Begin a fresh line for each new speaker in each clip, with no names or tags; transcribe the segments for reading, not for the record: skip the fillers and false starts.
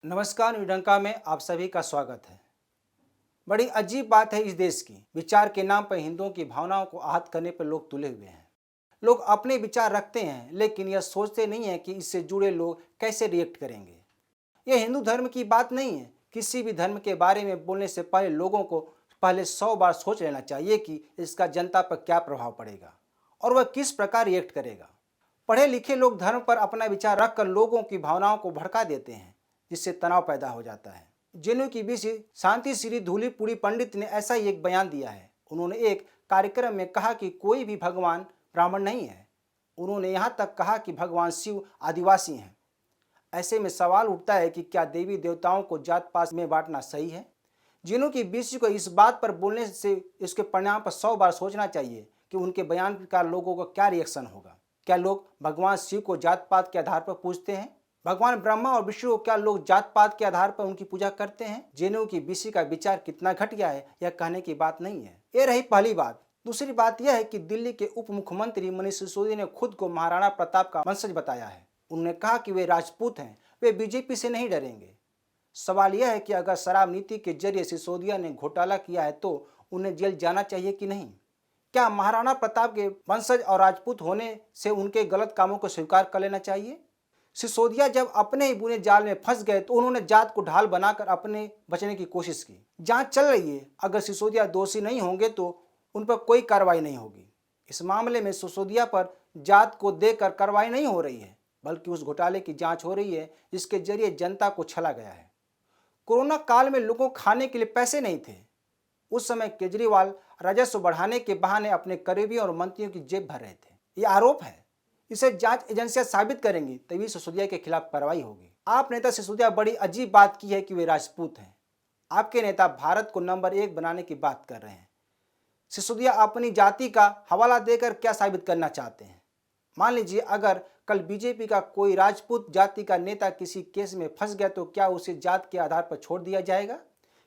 नमस्कार, न्यूडंका में आप सभी का स्वागत है। बड़ी अजीब बात है इस देश की। विचार के नाम पर हिंदुओं की भावनाओं को आहत करने पर लोग तुले हुए हैं। लोग अपने विचार रखते हैं, लेकिन यह सोचते नहीं हैं कि इससे जुड़े लोग कैसे रिएक्ट करेंगे। यह हिंदू धर्म की बात नहीं है। किसी भी धर्म के बारे में बोलने से पहले लोगों को पहले 100 बार सोच लेना चाहिए कि इसका जनता पर क्या प्रभाव पड़ेगा और वह किस प्रकार रिएक्ट करेगा। पढ़े लिखे लोग धर्म पर अपना विचार रखकर लोगों की भावनाओं को भड़का देते हैं, जिससे तनाव पैदा हो जाता है। जेएनयू की बीसी शांति श्री धूलीपुड़ी पंडित ने ऐसा ही एक बयान दिया है। उन्होंने एक कार्यक्रम में कहा कि कोई भी भगवान ब्राह्मण नहीं है। उन्होंने यहाँ तक कहा कि भगवान शिव आदिवासी हैं। ऐसे में सवाल उठता है कि क्या देवी देवताओं को जात पात में बांटना सही है। जेएनयू की बीसी को इस बात पर बोलने से इसके परिणाम पर 100 बार सोचना चाहिए कि उनके बयान का लोगों का क्या रिएक्शन होगा। क्या लोग भगवान शिव को जात पात के आधार पर पूजते हैं? भगवान ब्रह्मा और विष्णु को क्या लोग जात पात के आधार पर उनकी पूजा करते हैं? जेएनयू की बीसी का विचार कितना घटिया है, यह कहने की बात नहीं है। ये रही पहली बात। दूसरी बात यह है कि दिल्ली के उप मुख्यमंत्री मनीष सिसोदिया ने खुद को महाराणा प्रताप का वंशज बताया है। उन्होंने कहा कि वे राजपूत हैं, वे बीजेपी से नहीं डरेंगे। सवाल यह है कि अगर शराब नीति के जरिए सिसोदिया ने घोटाला किया है तो उन्हें जेल जाना चाहिए कि नहीं? क्या महाराणा प्रताप के वंशज और राजपूत होने से उनके गलत कामों को स्वीकार कर लेना चाहिए? सिसोदिया जब अपने ही बुने जाल में फंस गए तो उन्होंने जात को ढाल बनाकर अपने बचने की कोशिश की। जांच चल रही है। अगर सिसोदिया दोषी नहीं होंगे तो उन पर कोई कार्रवाई नहीं होगी। इस मामले में सिसोदिया पर जात को देकर कार्रवाई नहीं हो रही है, बल्कि उस घोटाले की जांच हो रही है जिसके जरिए जनता को छला गया है। कोरोना काल में लोगों को खाने के लिए पैसे नहीं थे। उस समय केजरीवाल राजस्व बढ़ाने के बहाने अपने करीबियों और मंत्रियों की जेब भर रहे थे। यह आरोप है। इसे जांच एजेंसियां साबित करेंगी, तभी सिसोदिया के खिलाफ कार्रवाई होगी। आप नेता सिसोदिया बड़ी अजीब बात की है कि वे राजपूत हैं। आपके नेता भारत को नंबर 1 बनाने की बात कर रहे हैं। सिसोदिया अपनी जाति का हवाला देकर क्या साबित करना चाहते हैं? मान लीजिए अगर कल बीजेपी का कोई राजपूत जाति का नेता किसी केस में फंस गया तो क्या उसे जात के आधार पर छोड़ दिया जाएगा?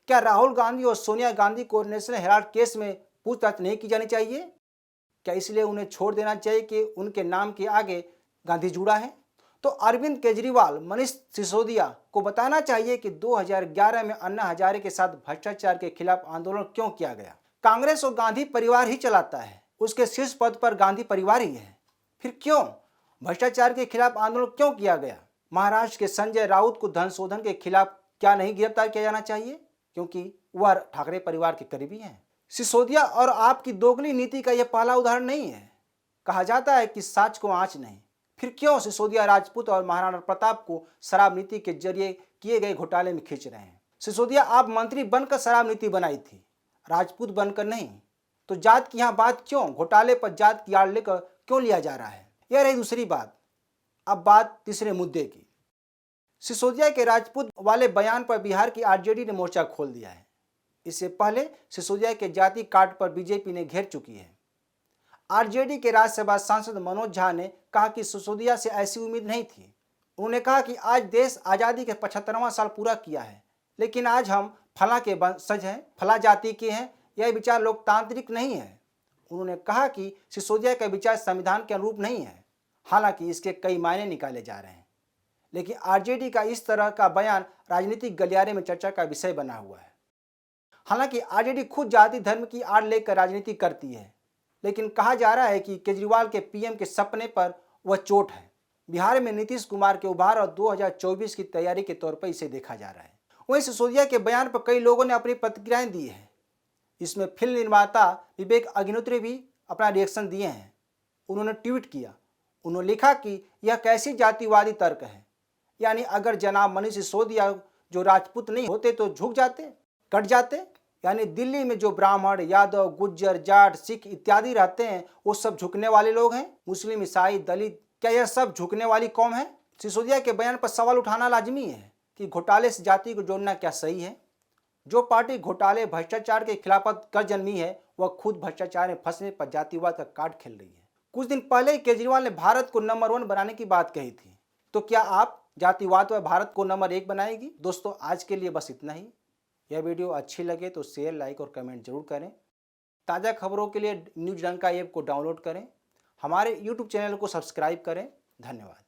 क्या राहुल गांधी और सोनिया गांधी को नेशनल हेराल्ड केस में पूछताछ नहीं की जानी चाहिए? क्या इसलिए उन्हें छोड़ देना चाहिए कि उनके नाम के आगे गांधी जुड़ा है? तो अरविंद केजरीवाल मनीष सिसोदिया को बताना चाहिए कि 2011 में अन्ना हजारे के साथ भ्रष्टाचार के खिलाफ आंदोलन क्यों किया गया। कांग्रेस और गांधी परिवार ही चलाता है, उसके शीर्ष पद पर गांधी परिवार ही है। फिर क्यों भ्रष्टाचार के खिलाफ आंदोलन क्यों किया गया? महाराष्ट्र के संजय राउत को धन शोधन के खिलाफ क्या नहीं गिरफ्तार किया जाना चाहिए, क्योंकि वह ठाकरे परिवार के करीबी हैं। सिसोदिया और आपकी दोगली नीति का यह पहला उदाहरण नहीं है। कहा जाता है कि साच को आंच नहीं। फिर क्यों सिसोदिया राजपूत और महाराणा प्रताप को शराब नीति के जरिए किए गए घोटाले में खींच रहे हैं? सिसोदिया, आप मंत्री बनकर शराब नीति बनाई थी, राजपूत बनकर नहीं। तो जात की यहाँ बात क्यों? घोटाले पर जात की आड़ लेकर क्यों लिया जा रहा है? यह रही दूसरी बात। अब बात तीसरे मुद्दे की। सिसोदिया के राजपूत वाले बयान पर बिहार की आरजेडी ने मोर्चा खोल दिया है। इससे पहले सिसोदिया के जाति कार्ड पर बीजेपी ने घेर चुकी है। आरजेडी के राज्यसभा सांसद मनोज झा ने कहा कि सिसोदिया से ऐसी उम्मीद नहीं थी। उन्होंने कहा कि आज देश आज़ादी के 75वां साल पूरा किया है, लेकिन आज हम फला के वंशज हैं, फला जाति के हैं। यह विचार लोकतांत्रिक नहीं है। उन्होंने कहा कि सिसोदिया का विचार संविधान के अनुरूप नहीं है। हालांकि इसके कई मायने निकाले जा रहे हैं, लेकिन आरजेडी का इस तरह का बयान राजनीतिक गलियारे में चर्चा का विषय बना हुआ है। हालांकि आरजेडी खुद जाति धर्म की आड़ लेकर राजनीति करती है, लेकिन कहा जा रहा है कि केजरीवाल के पीएम के सपने पर वह चोट है। बिहार में नीतीश कुमार के उभार और 2024 की तैयारी के तौर पर इसे देखा जा रहा है। वहीं सिसोदिया के बयान पर कई लोगों ने अपनी प्रतिक्रियाएं दी है। इसमें फिल्म निर्माता विवेक अग्निहोत्री भी अपना रिएक्शन दिए हैं। उन्होंने ट्वीट किया। उन्होंने लिखा कि यह कैसी जातिवादी तर्क है। यानी अगर जनाब मनीष सिसोदिया जो राजपूत नहीं होते तो झुक जाते, कट जाते। यानी दिल्ली में जो ब्राह्मण, यादव, गुज्जर, जाट, सिख इत्यादि रहते हैं वो सब झुकने वाले लोग हैं। मुस्लिम, ईसाई, दलित, क्या यह सब झुकने वाली कौम है? सिसोदिया के बयान पर सवाल उठाना लाजमी है कि घोटाले से जाति को जोड़ना क्या सही है? जो पार्टी घोटाले भ्रष्टाचार के खिलाफ कर जन्मी है वह खुद भ्रष्टाचार में फंसने पर जातिवाद का कार्ड खेल रही है। कुछ दिन पहले ही केजरीवाल ने भारत को नंबर 1 बनाने की बात कही थी। तो क्या आप जातिवाद व भारत को नंबर 1 बनाएगी? दोस्तों, आज के लिए बस इतना ही। यह वीडियो अच्छी लगे तो शेयर, लाइक और कमेंट जरूर करें। ताज़ा खबरों के लिए न्यूज़डंका ऐप को डाउनलोड करें। हमारे यूट्यूब चैनल को सब्सक्राइब करें। धन्यवाद।